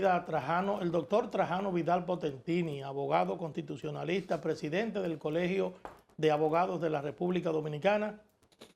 A Trajano, el doctor Trajano Vidal Potentini, abogado constitucionalista, presidente del Colegio de Abogados de la República Dominicana,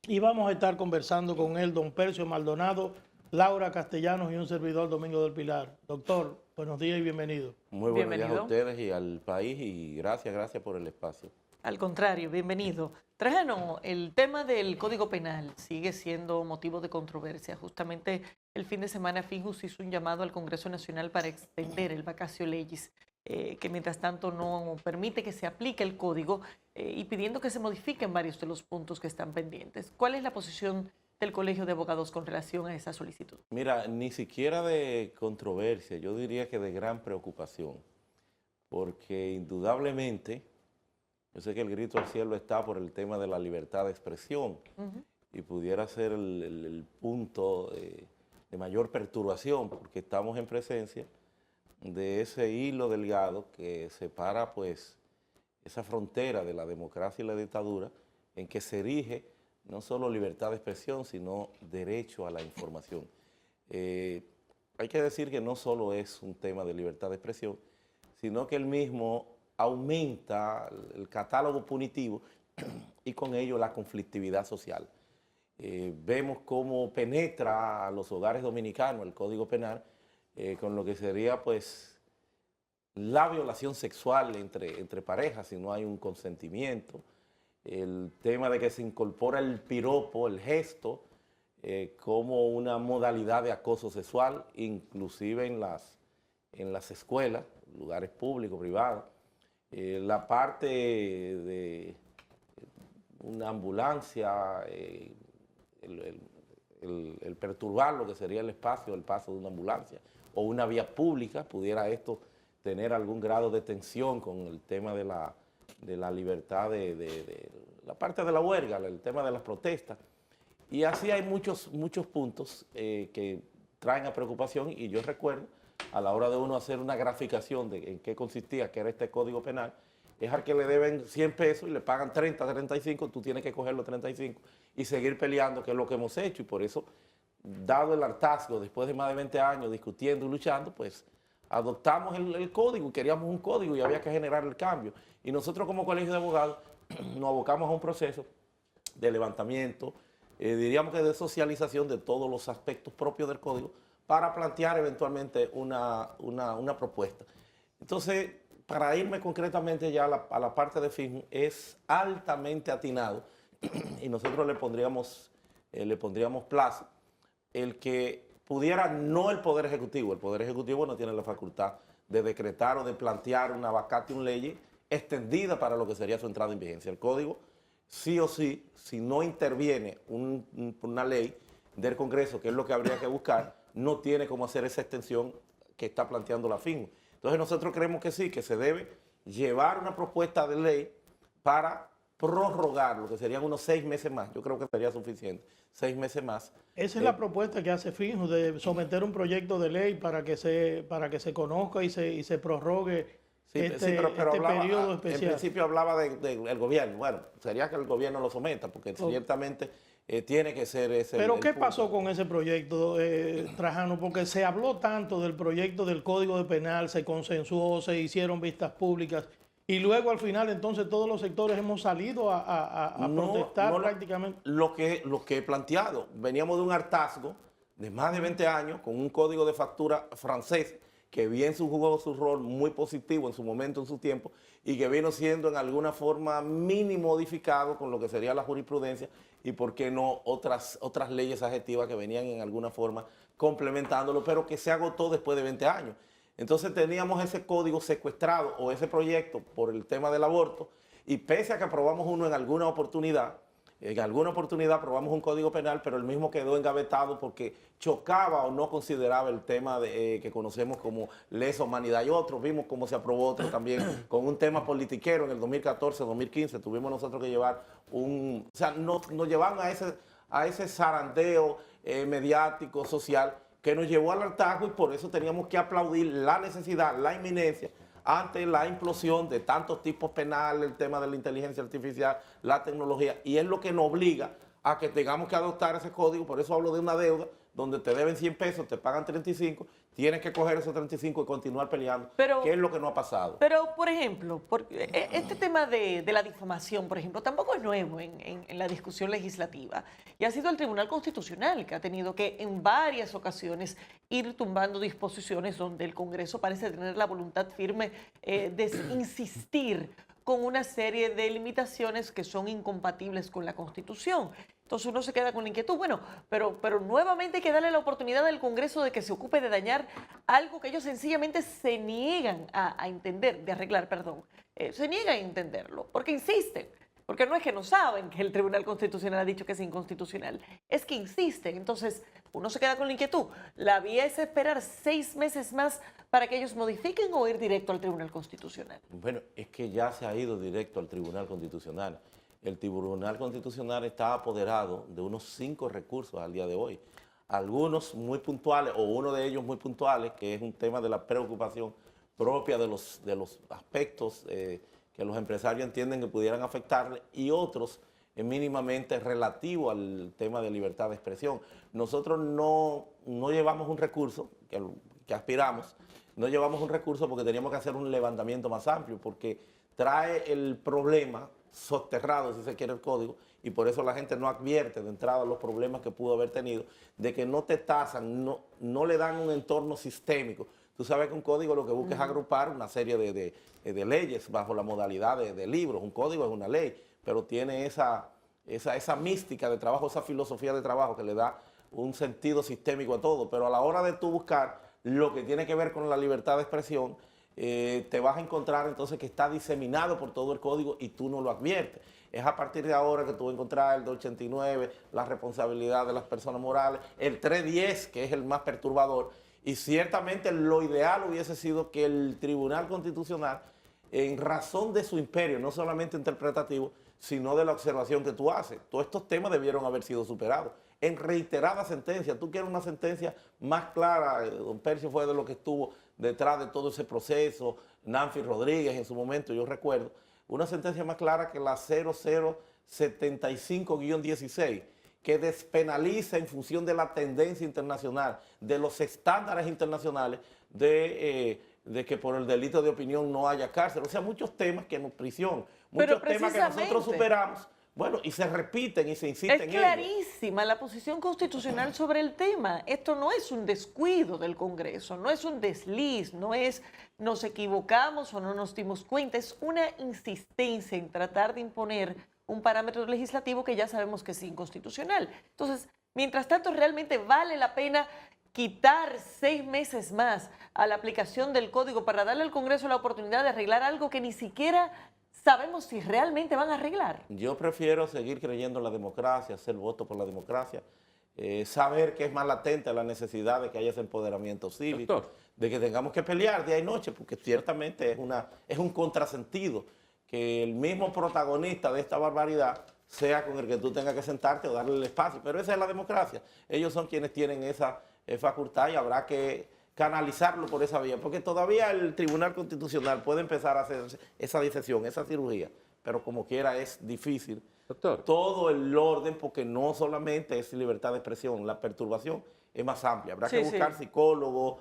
y vamos a estar conversando con él, don Percio Maldonado, Laura Castellanos y un servidor, Domingo del Pilar. Doctor, buenos días y bienvenido. Muy buenos días a ustedes y al país, y gracias por el espacio. Al contrario, bienvenido. Trajano, el tema del Código Penal sigue siendo motivo de controversia. Justamente el fin de semana Finjus hizo un llamado al Congreso Nacional para extender el vacatio legis, que mientras tanto no permite que se aplique el código y pidiendo que se modifiquen varios de los puntos que están pendientes. ¿Cuál es la posición del Colegio de Abogados con relación a esa solicitud? Mira, ni siquiera de controversia, yo diría que de gran preocupación, porque indudablemente, yo sé que el grito al cielo está por el tema de la libertad de expresión y pudiera ser el punto de mayor perturbación, porque estamos en presencia de ese hilo delgado que separa pues esa frontera de la democracia y la dictadura, en que se erige no solo libertad de expresión, sino derecho a la información. Hay que decir que no solo es un tema de libertad de expresión, sino que el mismo aumenta el catálogo punitivo y con ello la conflictividad social. Vemos cómo penetra a los hogares dominicanos el Código Penal con lo que sería pues la violación sexual entre parejas si no hay un consentimiento, el tema de que se incorpora el piropo, el gesto, como una modalidad de acoso sexual, inclusive en las escuelas, lugares públicos, privados. La parte de una ambulancia, el perturbar lo que sería el espacio, el paso de una ambulancia, o una vía pública, pudiera esto tener algún grado de tensión con el tema de la libertad de la parte de la huelga, el tema de las protestas. Y así hay muchos puntos que traen a preocupación, y yo recuerdo, a la hora de uno hacer una graficación de en qué consistía, que era este Código Penal, es al que le deben 100 pesos y le pagan 30, 35, tú tienes que coger los 35 y seguir peleando, que es lo que hemos hecho, y por eso, dado el hartazgo, después de más de 20 años discutiendo y luchando, pues adoptamos el código, queríamos un código y había que generar el cambio. Y nosotros como Colegio de Abogados nos abocamos a un proceso de levantamiento, diríamos que de socialización de todos los aspectos propios del código para plantear eventualmente una propuesta. Entonces, para irme concretamente ya a la parte de Finjus, es altamente atinado y nosotros le pondríamos plazo el que pudiera no el Poder Ejecutivo no tiene la facultad de decretar o de plantear una vacatio legis extendida para lo que sería su entrada en vigencia. El Código, sí o sí, si no interviene una ley del Congreso, que es lo que habría que buscar, no tiene cómo hacer esa extensión que está planteando la Finjus. Entonces nosotros creemos que sí, que se debe llevar una propuesta de ley para prorrogar lo que serían unos 6 meses más. Yo creo que sería suficiente, 6 meses más. Esa es la propuesta que hace Finjus, de someter un proyecto de ley para que se conozca y se prorrogue pero hablaba, periodo especial. En principio hablaba del gobierno. Bueno, sería que el gobierno lo someta, porque ciertamente tiene que ser ese. Pero ¿qué pasó con ese proyecto, Trajano? Porque se habló tanto del proyecto del Código de Penal, se consensuó, se hicieron vistas públicas, y luego al final entonces todos los sectores hemos salido a protestar prácticamente. Lo que he planteado, veníamos de un hartazgo de más de 20 años con un código de factura francés que bien jugó su rol muy positivo en su momento, en su tiempo, y que vino siendo en alguna forma mínimo modificado con lo que sería la jurisprudencia y por qué no otras leyes adjetivas que venían en alguna forma complementándolo, pero que se agotó después de 20 años. Entonces teníamos ese código secuestrado o ese proyecto por el tema del aborto, y pese a que aprobamos uno en alguna oportunidad aprobamos un Código Penal, pero el mismo quedó engavetado porque chocaba o no consideraba el tema que conocemos como lesa humanidad. Y otros vimos cómo se aprobó otro también con un tema politiquero en el 2014, 2015. Tuvimos nosotros que llevar o sea, nos llevaron a ese zarandeo mediático, social, que nos llevó al hartazgo, y por eso teníamos que aplaudir la necesidad, la inminencia ante la implosión de tantos tipos penales, el tema de la inteligencia artificial, la tecnología, y es lo que nos obliga a que tengamos que adoptar ese código. Por eso hablo de una deuda donde te deben 100 pesos, te pagan 35, tienes que coger esos 35 y continuar peleando, que es lo que no ha pasado. Pero, por ejemplo, este tema de la difamación, por ejemplo, tampoco es nuevo en la discusión legislativa. Y ha sido el Tribunal Constitucional que ha tenido que en varias ocasiones ir tumbando disposiciones donde el Congreso parece tener la voluntad firme de insistir con una serie de limitaciones que son incompatibles con la Constitución. Entonces uno se queda con la inquietud, bueno, pero nuevamente hay que darle la oportunidad al Congreso de que se ocupe de dañar algo que ellos sencillamente se niegan a entender, de arreglar, perdón, se niegan a entenderlo, porque insisten, porque no es que no saben que el Tribunal Constitucional ha dicho que es inconstitucional, es que insisten. Entonces uno se queda con la inquietud. ¿La vía es esperar 6 meses más para que ellos modifiquen o ir directo al Tribunal Constitucional? Bueno, es que ya se ha ido directo al Tribunal Constitucional. El Tribunal Constitucional está apoderado de unos 5 recursos al día de hoy. Algunos muy puntuales, o uno de ellos muy puntuales, que es un tema de la preocupación propia de los aspectos que los empresarios entienden que pudieran afectarle, y otros mínimamente relativos al tema de libertad de expresión. Nosotros no llevamos un recurso, que aspiramos, no llevamos un recurso porque teníamos que hacer un levantamiento más amplio, porque trae el problema soterrado, si se quiere, el código, y por eso la gente no advierte de entrada los problemas que pudo haber tenido, de que no te tasan, no le dan un entorno sistémico. Tú sabes que un código lo que busca es agrupar una serie de leyes bajo la modalidad de libros. Un código es una ley, pero tiene esa mística de trabajo, esa filosofía de trabajo que le da un sentido sistémico a todo. Pero a la hora de tú buscar lo que tiene que ver con la libertad de expresión, te vas a encontrar entonces que está diseminado por todo el código y tú no lo adviertes. Es a partir de ahora que tú vas a encontrar el 289, la responsabilidad de las personas morales, el 310, que es el más perturbador, y ciertamente lo ideal hubiese sido que el Tribunal Constitucional, en razón de su imperio, no solamente interpretativo, sino de la observación que tú haces, todos estos temas debieron haber sido superados. En reiteradas sentencias, tú quieres una sentencia más clara, don Percio fue de lo que estuvo detrás de todo ese proceso, Nancy Rodríguez en su momento, yo recuerdo, una sentencia más clara que la 0075-16, que despenaliza en función de la tendencia internacional, de los estándares internacionales, de que por el delito de opinión no haya cárcel. O sea, muchos temas que en prisión, muchos temas que nosotros superamos, bueno, y se repiten y se insisten en ellos. Es clarísima la posición constitucional sobre el tema. Esto no es un descuido del Congreso, no es un desliz, no es nos equivocamos o no nos dimos cuenta, es una insistencia en tratar de imponer un parámetro legislativo que ya sabemos que es inconstitucional. Entonces, mientras tanto, realmente vale la pena quitar 6 meses más a la aplicación del código para darle al Congreso la oportunidad de arreglar algo que ni siquiera sabemos si realmente van a arreglar. Yo prefiero seguir creyendo en la democracia, hacer voto por la democracia, saber que es más latente la necesidad de que haya ese empoderamiento cívico, Doctor, de que tengamos que pelear día y noche, porque ciertamente es un contrasentido que el mismo protagonista de esta barbaridad sea con el que tú tengas que sentarte o darle el espacio. Pero esa es la democracia. Ellos son quienes tienen esa facultad y habrá que canalizarlo por esa vía, porque todavía el Tribunal Constitucional puede empezar a hacer esa disección, esa cirugía, pero como quiera es difícil. doctor. Todo el orden, porque no solamente es libertad de expresión, la perturbación es más amplia. Habrá que buscar psicólogos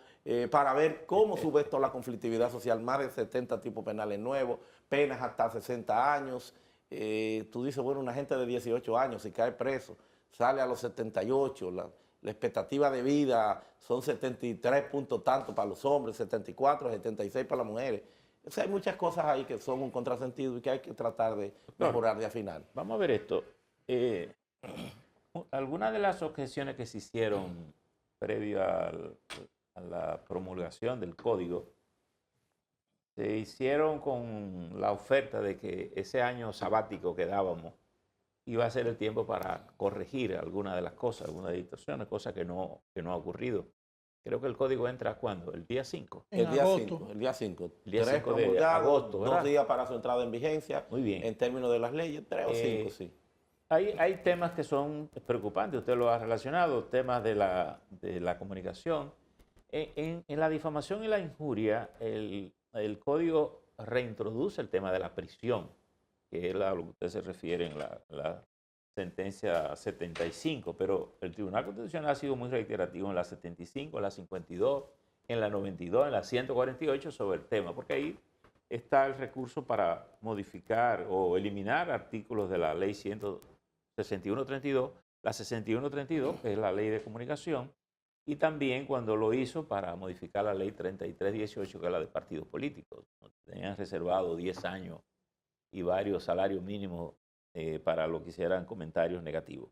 para ver cómo sube esto la conflictividad social. Más de 70 tipos penales nuevos, penas hasta 60 años. Tú dices, bueno, una gente de 18 años, si cae preso, sale a los 78, la expectativa de vida son 73 puntos tanto para los hombres, 74, 76 para las mujeres. O sea, hay muchas cosas ahí que son un contrasentido y que hay que tratar de mejorar, de afinar. Vamos a ver esto. Algunas de las objeciones que se hicieron previo a la promulgación del código se hicieron con la oferta de que ese año sabático que dábamos iba a ser el tiempo para corregir algunas de las cosas, algunas distorsiones, cosas que no ha ocurrido. Creo que el código entra ¿cuándo? El día 5. El día 5. El día 5. El día 5 de agosto, ¿verdad? 2 días para su entrada en vigencia. Muy bien. En términos de las leyes, 3 o 5, sí. Hay temas que son preocupantes, usted lo ha relacionado, temas de la comunicación. En la difamación y la injuria, el código reintroduce el tema de la prisión, que es a lo que usted se refiere en la sentencia 75, pero el Tribunal Constitucional ha sido muy reiterativo en la 75, en la 52 en la 92, en la 148 sobre el tema, porque ahí está el recurso para modificar o eliminar artículos de la ley 6132, la 6132, que es la ley de comunicación, y también cuando lo hizo para modificar la ley 3318, que es la de partidos políticos. Tenían reservado 10 años y varios salarios mínimos para lo que hicieran comentarios negativos.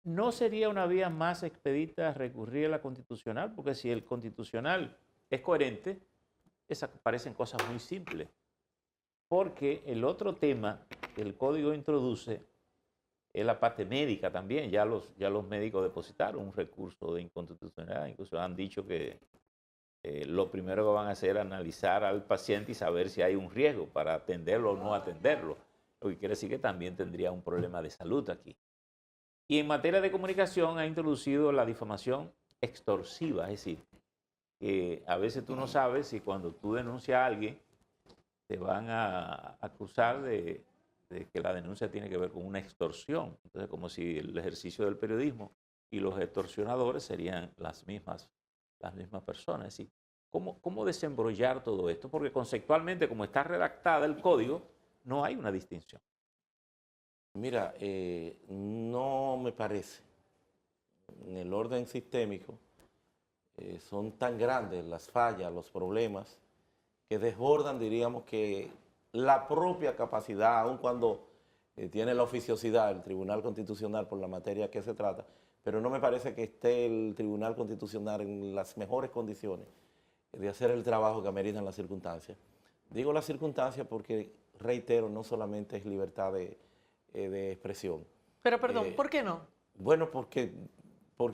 ¿No sería una vía más expedita recurrir a la constitucional? Porque si el constitucional es coherente, parecen cosas muy simples. Porque el otro tema que el código introduce es la parte médica también. Ya los médicos depositaron un recurso de inconstitucionalidad. Incluso han dicho que lo primero que van a hacer es analizar al paciente y saber si hay un riesgo para atenderlo o no atenderlo. Lo que quiere decir que también tendría un problema de salud aquí. Y en materia de comunicación ha introducido la difamación extorsiva, es decir, que a veces tú no sabes si cuando tú denuncias a alguien te van a acusar de que la denuncia tiene que ver con una extorsión. Entonces, como si el ejercicio del periodismo y los extorsionadores serían las mismas personas. Es decir, ¿cómo desembrollar todo esto? Porque conceptualmente, como está redactada el código, no hay una distinción. Mira, no me parece. En el orden sistémico son tan grandes las fallas, los problemas, que desbordan, diríamos, que la propia capacidad, aun cuando tiene la oficiosidad el Tribunal Constitucional por la materia que se trata, pero no me parece que esté el Tribunal Constitucional en las mejores condiciones de hacer el trabajo que ameritan las circunstancias. Digo las circunstancias porque, reitero, no solamente es libertad de expresión. Pero perdón, ¿por qué no? Bueno, porque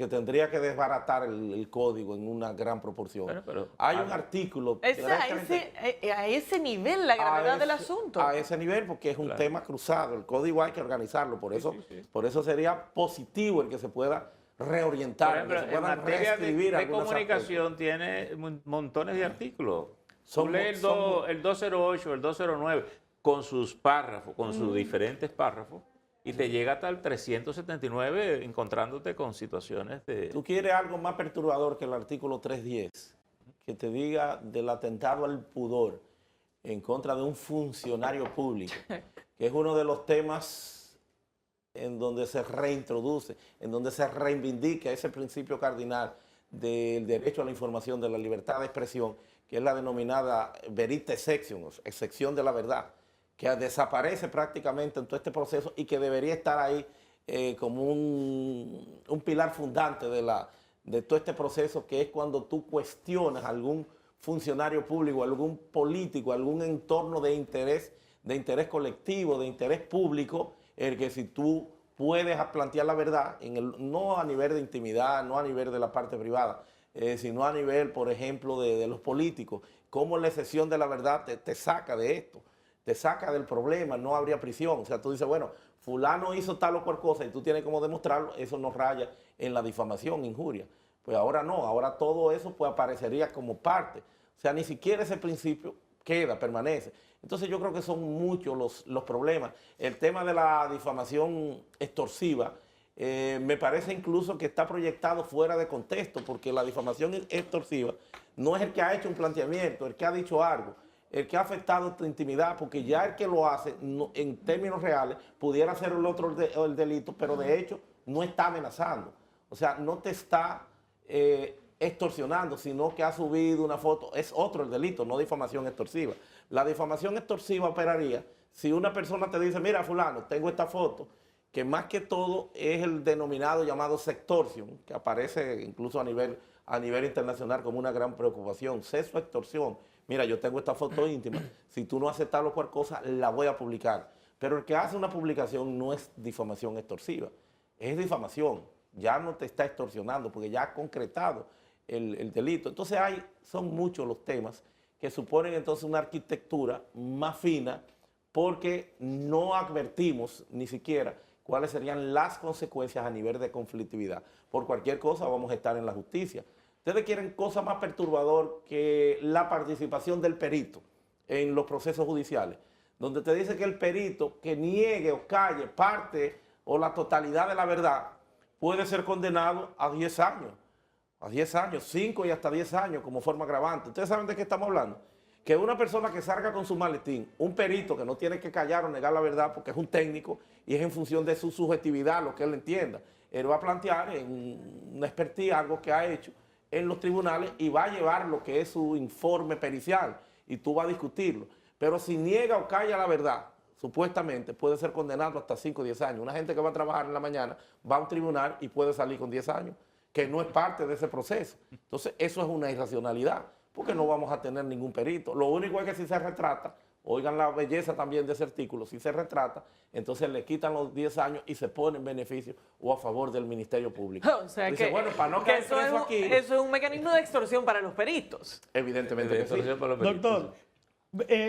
tendría que desbaratar el código en una gran proporción. Bueno, pero hay un artículo... A ese nivel la gravedad del asunto. A ese nivel, porque es un tema cruzado. El código hay que organizarlo. Por eso, por eso sería positivo el que se pueda reorientar. Por ejemplo, en materia de comunicación tiene montones de artículos. Tú lees el 208, el 209, con sus párrafos, con sus diferentes párrafos, y te llega hasta el 379 encontrándote con situaciones de... Tú quieres algo más perturbador que el artículo 310, que te diga del atentado al pudor en contra de un funcionario público, que es uno de los temas en donde se reintroduce, en donde se reivindica ese principio cardinal del derecho a la información, de la libertad de expresión, que es la denominada verite sectionem, excepción de la verdad, que desaparece prácticamente en todo este proceso y que debería estar ahí como un pilar fundante de todo este proceso, que es cuando tú cuestionas a algún funcionario público, algún político, algún entorno de interés colectivo, de interés público, el que si tú puedes plantear la verdad, no a nivel de intimidad, no a nivel de la parte privada, sino a nivel, por ejemplo, de los políticos, cómo la excepción de la verdad te saca de esto, te saca del problema, no habría prisión. O sea, tú dices, bueno, fulano hizo tal o cual cosa y tú tienes como demostrarlo, eso no raya en la difamación, injuria. Pues ahora no, ahora todo eso pues aparecería como parte. O sea, ni siquiera ese principio permanece. Entonces yo creo que son muchos los problemas. El tema de la difamación extorsiva, me parece incluso que está proyectado fuera de contexto, porque la difamación extorsiva no es el que ha hecho un planteamiento, el que ha dicho algo, el que ha afectado tu intimidad, porque ya el que lo hace, en términos reales, pudiera ser el otro el delito, pero de hecho no está amenazando. O sea, no te está extorsionando, sino que ha subido una foto. Es otro el delito, no difamación extorsiva. La difamación extorsiva operaría si una persona te dice, mira, fulano, tengo esta foto, que más que todo es el denominado llamado sextorsión, que aparece incluso a nivel internacional como una gran preocupación. Sexo extorsión. Mira, yo tengo esta foto íntima, si tú no haces tal o cual cosa, la voy a publicar. Pero el que hace una publicación no es difamación extorsiva, es difamación. Ya no te está extorsionando porque ya ha concretado el delito. Entonces son muchos los temas que suponen entonces una arquitectura más fina, porque no advertimos ni siquiera cuáles serían las consecuencias a nivel de conflictividad. Por cualquier cosa vamos a estar en la justicia. Ustedes quieren cosa más perturbador que la participación del perito en los procesos judiciales, donde te dice que el perito que niegue o calle parte o la totalidad de la verdad puede ser condenado a 10 años a 10 años, 5 y hasta 10 años como forma agravante. ¿Ustedes saben de qué estamos hablando? Que una persona que salga con su maletín, un perito que no tiene que callar o negar la verdad porque es un técnico y es en función de su subjetividad, lo que él entienda. Él va a plantear en una expertise algo que ha hecho en los tribunales y va a llevar lo que es su informe pericial y tú vas a discutirlo. Pero si niega o calla la verdad, supuestamente puede ser condenado hasta 5 o 10 años. Una gente que va a trabajar en la mañana va a un tribunal y puede salir con 10 años, que no es parte de ese proceso. Entonces, eso es una irracionalidad, porque no vamos a tener ningún perito. Lo único es que si se retrata, oigan la belleza también de ese artículo, si se retrata, entonces le quitan los 10 años y se pone en beneficio o a favor del Ministerio Público. O sea Dice, que, bueno, para no que caer preso aquí, eso es un mecanismo de extorsión para los peritos. evidentemente que sí. Doctor,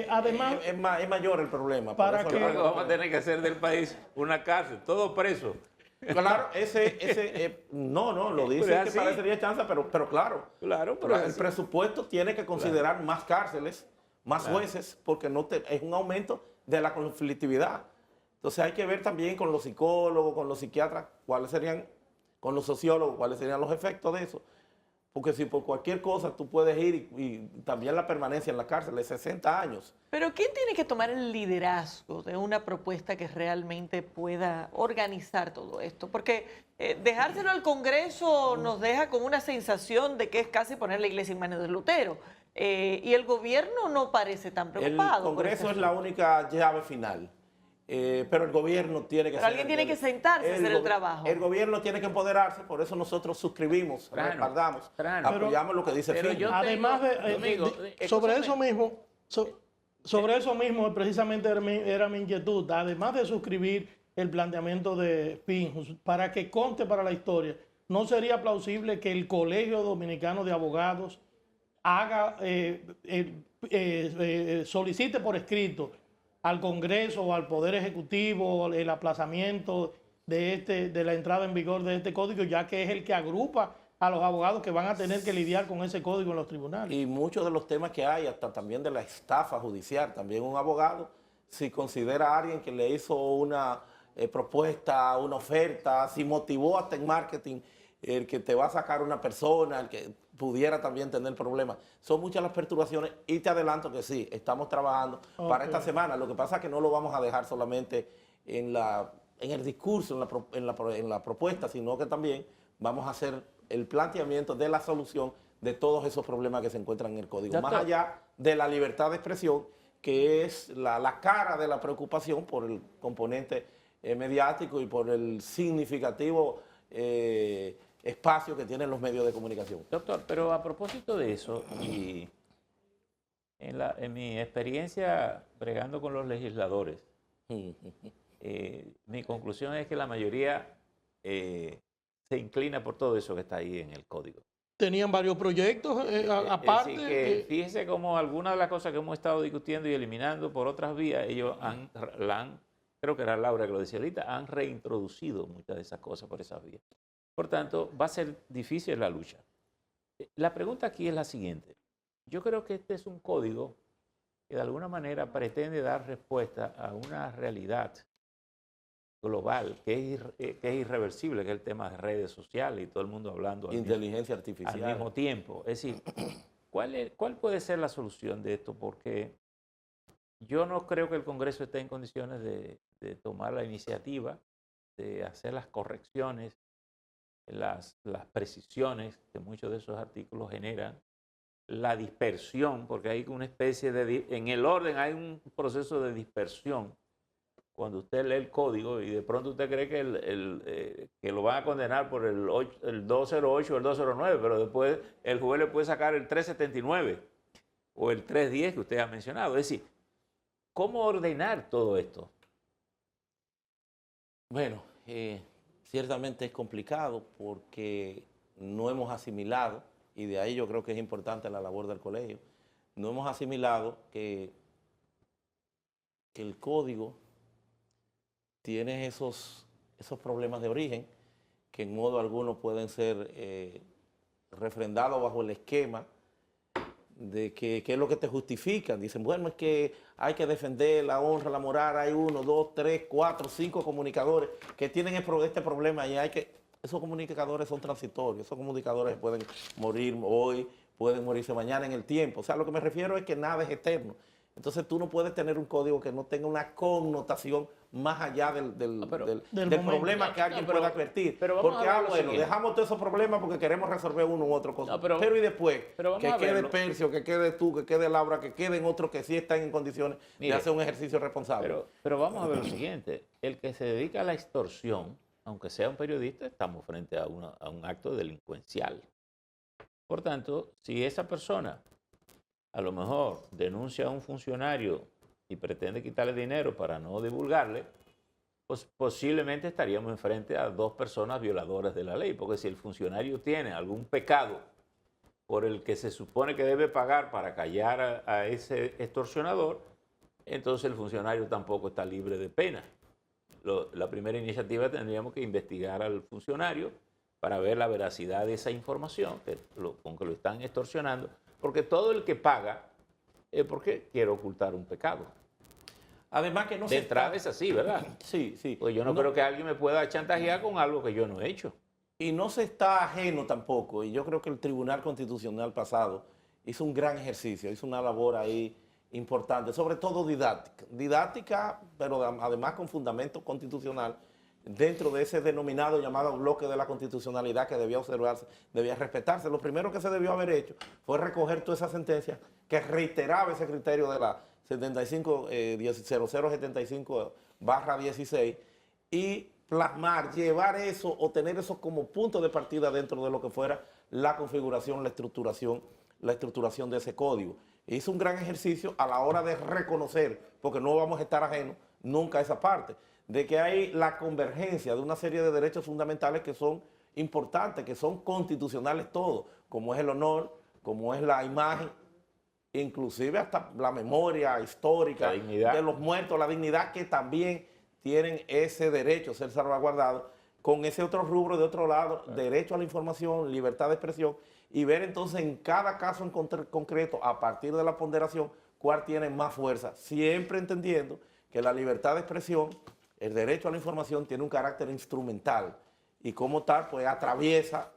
además, Es mayor el problema. por Para eso que- hablamos. Vamos a tener que hacer del país una cárcel, todo preso. Claro, no, lo Pero dice es que así. parecería chanza, pero claro. Claro, pero El es así. presupuesto tiene que considerar más cárceles, más jueces, porque es un aumento de la conflictividad. Entonces hay que ver también con los psicólogos, con los psiquiatras, con los sociólogos, cuáles serían los efectos de eso. Porque si por cualquier cosa tú puedes ir y también la permanencia en la cárcel de 60 años. Pero ¿quién tiene que tomar el liderazgo de una propuesta que realmente pueda organizar todo esto? Porque dejárselo al Congreso nos deja con una sensación de que es casi poner la iglesia en manos de Lutero. Y el gobierno no parece tan preocupado. El por Congreso ese es la única llave final. Pero el gobierno tiene que Pero alguien tiene que sentarse a hacer el trabajo. El gobierno tiene que empoderarse, por eso nosotros suscribimos, Trano, respaldamos, Trano. apoyamos lo que dice Pero Finley. yo además Domingo, sobre escúchame. eso mismo, sobre eso mismo precisamente era mi inquietud, además de suscribir el planteamiento de Finjus, para que conste para la historia, ¿no sería plausible que el Colegio Dominicano de Abogados haga, solicite por escrito al Congreso o al Poder Ejecutivo el aplazamiento de la entrada en vigor de este código, ya que es el que agrupa a los abogados que van a tener que lidiar con ese código en los tribunales? Y muchos de los temas que hay, hasta también de la estafa judicial, también un abogado, si considera a alguien que le hizo una propuesta, una oferta, si motivó hasta en marketing, el que te va a sacar una persona, el que pudiera también tener problemas. Son muchas las perturbaciones y te adelanto que sí, estamos trabajando para esta semana. Lo que pasa es que no lo vamos a dejar solamente en el discurso, en la propuesta, sino que también vamos a hacer el planteamiento de la solución de todos esos problemas que se encuentran en el código. Doctor. Más allá de la libertad de expresión, que es la cara de la preocupación por el componente mediático y por el significativo espacio que tienen los medios de comunicación. Doctor, pero a propósito de eso, y en mi experiencia bregando con los legisladores, mi conclusión es que la mayoría se inclina por todo eso que está ahí en el código. Tenían varios proyectos aparte. Es decir, que fíjese cómo algunas de las cosas que hemos estado discutiendo y eliminando por otras vías, ellos creo que era Laura que lo decía ahorita, han reintroducido muchas de esas cosas por esas vías. Por tanto, va a ser difícil la lucha. La pregunta aquí es la siguiente. Yo creo que este es un código que de alguna manera pretende dar respuesta a una realidad global que es irreversible, que es el tema de redes sociales y todo el mundo hablando Inteligencia artificial. al mismo tiempo. Es decir, ¿cuál puede ser la solución de esto? Porque yo no creo que el Congreso esté en condiciones de tomar la iniciativa, de hacer las correcciones, las precisiones que muchos de esos artículos generan, la dispersión, porque hay una especie en el orden hay un proceso de dispersión. Cuando usted lee el código y de pronto usted cree que lo van a condenar por el 208 o el 209, pero después el juez le puede sacar el 379 o el 310 que usted ha mencionado. Es decir, ¿cómo ordenar todo esto? Bueno, ciertamente es complicado porque no hemos asimilado, y de ahí yo creo que es importante la labor del colegio, no hemos asimilado que el código tiene esos problemas de origen que en modo alguno pueden ser refrendados bajo el esquema de que es lo que te justifican. Dicen, bueno, es que hay que defender la honra, la moral, hay 1, 2, 3, 4, 5 comunicadores que tienen este problema y hay que... esos comunicadores son transitorios, esos comunicadores pueden morir hoy, pueden morirse mañana en el tiempo. O sea, lo que me refiero es que nada es eterno. Entonces tú no puedes tener un código que no tenga una connotación más allá del problema que alguien pueda advertir. Pero vamos porque, a ver lo bueno, siguiente. dejamos todos esos problemas porque queremos resolver uno u otro cosa. No, pero y después, vamos que a quede verlo. Percio, que quede tú, que quede Laura, que queden otros que sí están en condiciones Mire, de hacer un ejercicio responsable. Pero vamos a ver lo siguiente. El que se dedica a la extorsión, aunque sea un periodista, estamos frente a un acto delincuencial. Por tanto, si esa persona a lo mejor denuncia a un funcionario y pretende quitarle dinero para no divulgarle, pues posiblemente estaríamos enfrente a dos personas violadoras de la ley, porque si el funcionario tiene algún pecado por el que se supone que debe pagar para callar a ese extorsionador, entonces el funcionario tampoco está libre de pena. La primera iniciativa tendríamos que investigar al funcionario para ver la veracidad de esa información con que lo están extorsionando, porque todo el que paga es porque quiere ocultar un pecado. Además que no De se entrada está... es así, ¿verdad? Sí, sí. Pues yo no creo que alguien me pueda chantajear con algo que yo no he hecho. Y no se está ajeno tampoco, y yo creo que el Tribunal Constitucional pasado hizo un gran ejercicio, hizo una labor ahí importante, sobre todo didáctica, pero además con fundamento constitucional, dentro de ese denominado llamado bloque de la constitucionalidad que debía observarse, debía respetarse. Lo primero que se debió haber hecho fue recoger toda esa sentencia que reiteraba ese criterio de la 0075/16 y plasmar, llevar eso o tener eso como punto de partida dentro de lo que fuera la configuración, la estructuración de ese código. Hizo un gran ejercicio a la hora de reconocer, porque no vamos a estar ajenos nunca a esa parte, de que hay la convergencia de una serie de derechos fundamentales que son importantes, que son constitucionales todos, como es el honor, como es la imagen, inclusive hasta la memoria histórica de los muertos, la dignidad, que también tienen ese derecho a ser salvaguardado, con ese otro rubro de otro lado, derecho a la información, libertad de expresión, y ver entonces en cada caso en concreto, a partir de la ponderación, cuál tiene más fuerza, siempre entendiendo que la libertad de expresión, el derecho a la información tiene un carácter instrumental y como tal pues atraviesa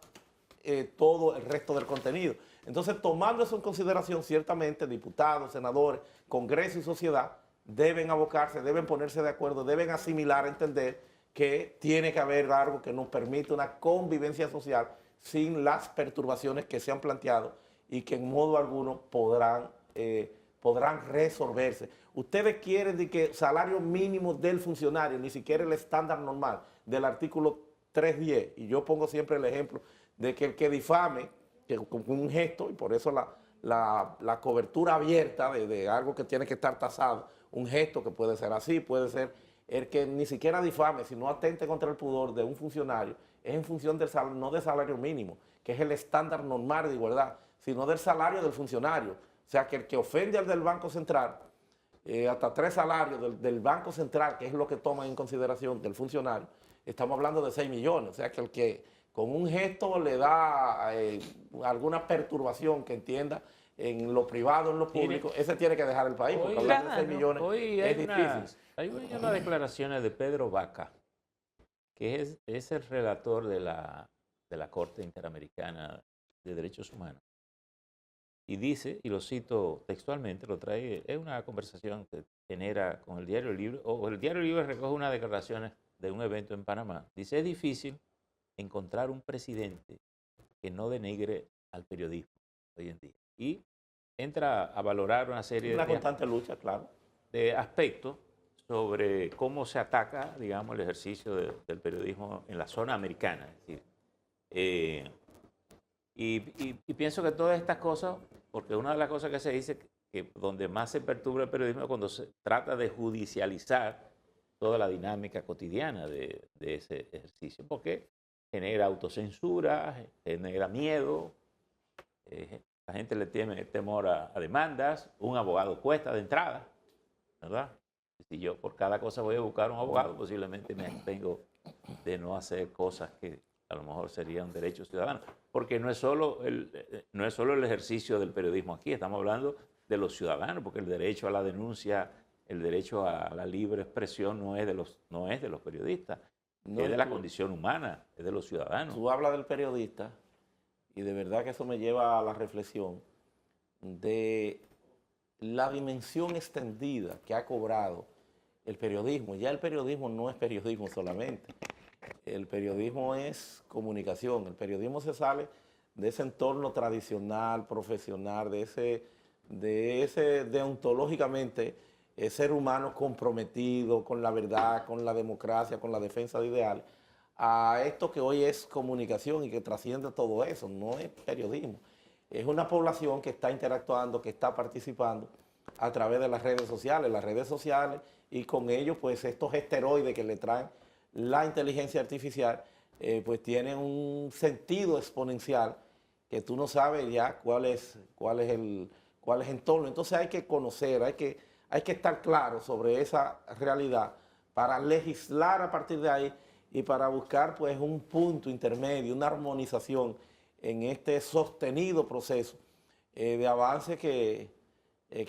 todo el resto del contenido. Entonces, tomando eso en consideración, ciertamente diputados, senadores, Congreso y sociedad deben abocarse, deben ponerse de acuerdo, deben asimilar, entender que tiene que haber algo que nos permita una convivencia social sin las perturbaciones que se han planteado y que en modo alguno podrán resolverse. Ustedes quieren de que salario mínimo del funcionario, ni siquiera el estándar normal del artículo 310, y yo pongo siempre el ejemplo de que el que difame, que con un gesto, y por eso la cobertura abierta de algo que tiene que estar tasado, un gesto que puede ser así, puede ser el que ni siquiera difame, sino atente contra el pudor de un funcionario, es en función del salario, no del salario mínimo, que es el estándar normal de igualdad, sino del salario del funcionario. O sea, que el que ofende al del Banco Central, hasta 3 salarios del Banco Central, que es lo que toman en consideración del funcionario, estamos hablando de 6 millones. O sea, que el que con un gesto le da alguna perturbación que entienda en lo privado, en lo público, ese tiene que dejar el país, porque hablar de 6 millones es difícil. Hay unas declaraciones de Pedro Vaca, que es el relator de la Corte Interamericana de Derechos Humanos. Y dice, y lo cito textualmente, lo trae, es una conversación que genera con el Diario Libre, o el Diario Libre recoge unas declaraciones de un evento en Panamá. Dice, es difícil encontrar un presidente que no denigre al periodismo hoy en día. Y entra a valorar una serie Una constante lucha, claro, de aspectos sobre cómo se ataca, digamos, el ejercicio del periodismo en la zona americana. Es decir, y pienso que todas estas cosas, porque una de las cosas que se dice que donde más se perturba el periodismo es cuando se trata de judicializar toda la dinámica cotidiana de ese ejercicio, porque genera autocensura, genera miedo, la gente le tiene temor a demandas, un abogado cuesta de entrada, ¿verdad? Si yo por cada cosa voy a buscar un abogado, posiblemente me abstengo de no hacer cosas que a lo mejor serían derechos ciudadanos, porque no es solo el ejercicio del periodismo aquí, estamos hablando de los ciudadanos, porque el derecho a la denuncia, el derecho a la libre expresión no es de los periodistas. No, es de la condición humana, es de los ciudadanos. Tú hablas del periodista y de verdad que eso me lleva a la reflexión de la dimensión extendida que ha cobrado el periodismo. Ya el periodismo no es periodismo solamente. El periodismo es comunicación. El periodismo se sale de ese entorno tradicional, profesional, de ese deontológicamente ser humano comprometido con la verdad, con la democracia, con la defensa de ideales, a esto que hoy es comunicación y que trasciende todo eso. No es periodismo. Es una población que está interactuando, que está participando a través de las redes sociales y con ello pues estos esteroides que le traen la inteligencia artificial pues tienen un sentido exponencial que tú no sabes ya cuál es el entorno. Entonces hay que conocer, hay que estar claro sobre esa realidad para legislar a partir de ahí y para buscar pues un punto intermedio, una armonización en este sostenido proceso de avance que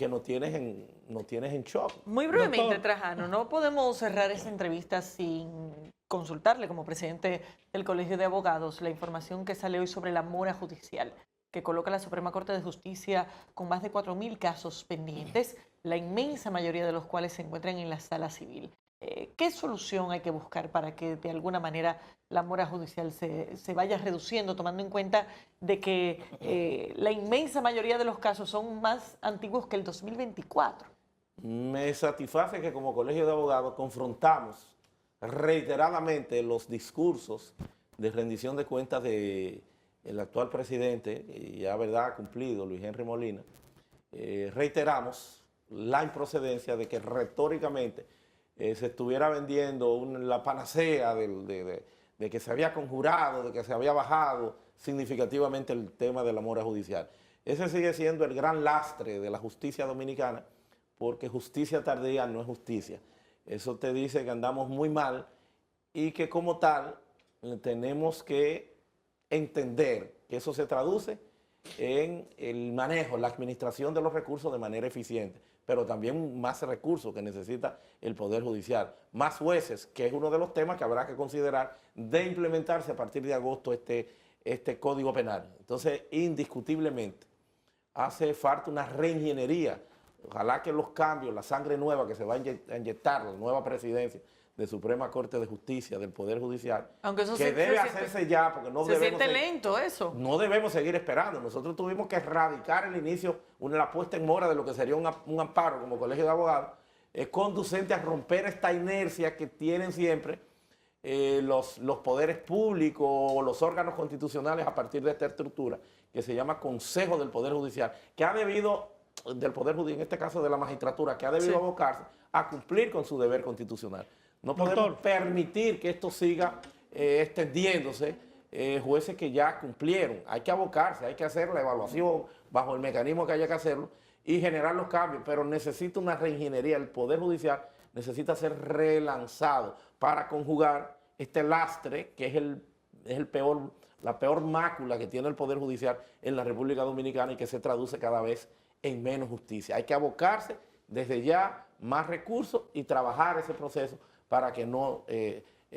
nos tienes en shock. Muy brevemente, Doctor. Trajano, no podemos cerrar esta entrevista sin consultarle como presidente del Colegio de Abogados la información que sale hoy sobre la mora judicial, que coloca la Suprema Corte de Justicia con más de 4.000 casos pendientes, la inmensa mayoría de los cuales se encuentran en la sala civil. ¿Qué solución hay que buscar para que de alguna manera la mora judicial se vaya reduciendo, tomando en cuenta de que la inmensa mayoría de los casos son más antiguos que el 2024? Me satisface que como Colegio de Abogados confrontamos reiteradamente los discursos de rendición de cuentas del actual presidente, y ya verdad cumplido, Luis Henry Molina. Reiteramos la improcedencia de que retóricamente se estuviera vendiendo la panacea de que se había conjurado, de que se había bajado significativamente el tema de la mora judicial. Ese sigue siendo el gran lastre de la justicia dominicana, porque justicia tardía no es justicia. Eso te dice que andamos muy mal y que como tal tenemos que entender que eso se traduce en el manejo, la administración de los recursos de manera eficiente, pero también más recursos que necesita el Poder Judicial, más jueces, que es uno de los temas que habrá que considerar de implementarse a partir de agosto este Código Penal. Entonces, indiscutiblemente, hace falta una reingeniería. Ojalá que los cambios, la sangre nueva que se va a inyectar, la nueva presidencia de Suprema Corte de Justicia, del Poder Judicial, Aunque eso que debe hacerse ya, porque no se debemos siente lento eso. no debemos seguir esperando. Nosotros tuvimos que erradicar el inicio, la puesta en mora de lo que sería un amparo como Colegio de Abogados, conducente a romper esta inercia que tienen siempre los poderes públicos o los órganos constitucionales a partir de esta estructura, que se llama Consejo del Poder Judicial, que ha debido, del Poder Judicial, en este caso de la magistratura, que ha debido abocarse a cumplir con su deber constitucional. No podemos permitir que esto siga extendiéndose, jueces que ya cumplieron. Hay que abocarse, hay que hacer la evaluación bajo el mecanismo que haya que hacerlo y generar los cambios, pero necesita una reingeniería. El Poder Judicial necesita ser relanzado para conjugar este lastre que es la peor mácula que tiene el Poder Judicial en la República Dominicana y que se traduce cada vez en menos justicia. Hay que abocarse desde ya más recursos y trabajar ese proceso para que no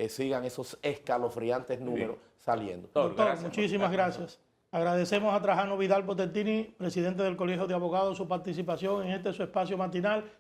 sigan esos escalofriantes números saliendo. Doctor, muchísimas gracias. Agradecemos a Trajano Vidal Potentini, presidente del Colegio de Abogados, su participación en este su espacio matinal.